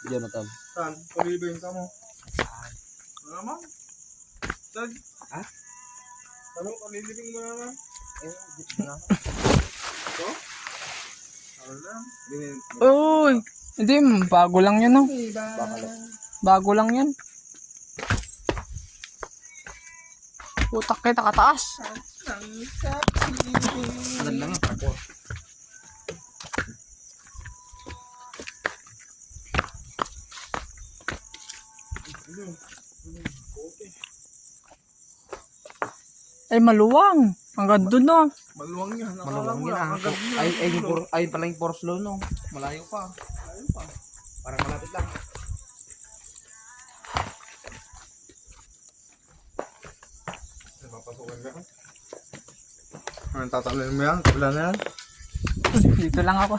Jonathan. Saan? Pag-ibig ka mo. Ano naman? Saan? Ha? Ano? Pag-ibig mo naman? Ito? Ano lang? Uy! Hindi, bago lang yan, no? Bago lang yan. Putak kita kataas. Ano lang ako. Ay, maluwang. Hanggang doon, no? Maluwang yan. Maluwang yun ah. Ay pala yung Porslo no. Malayo pa. Ayun pa. Parang malapit lang. Papasukin ka. Ano tatalin mo yan? Kabila na yan? Dito lang ako.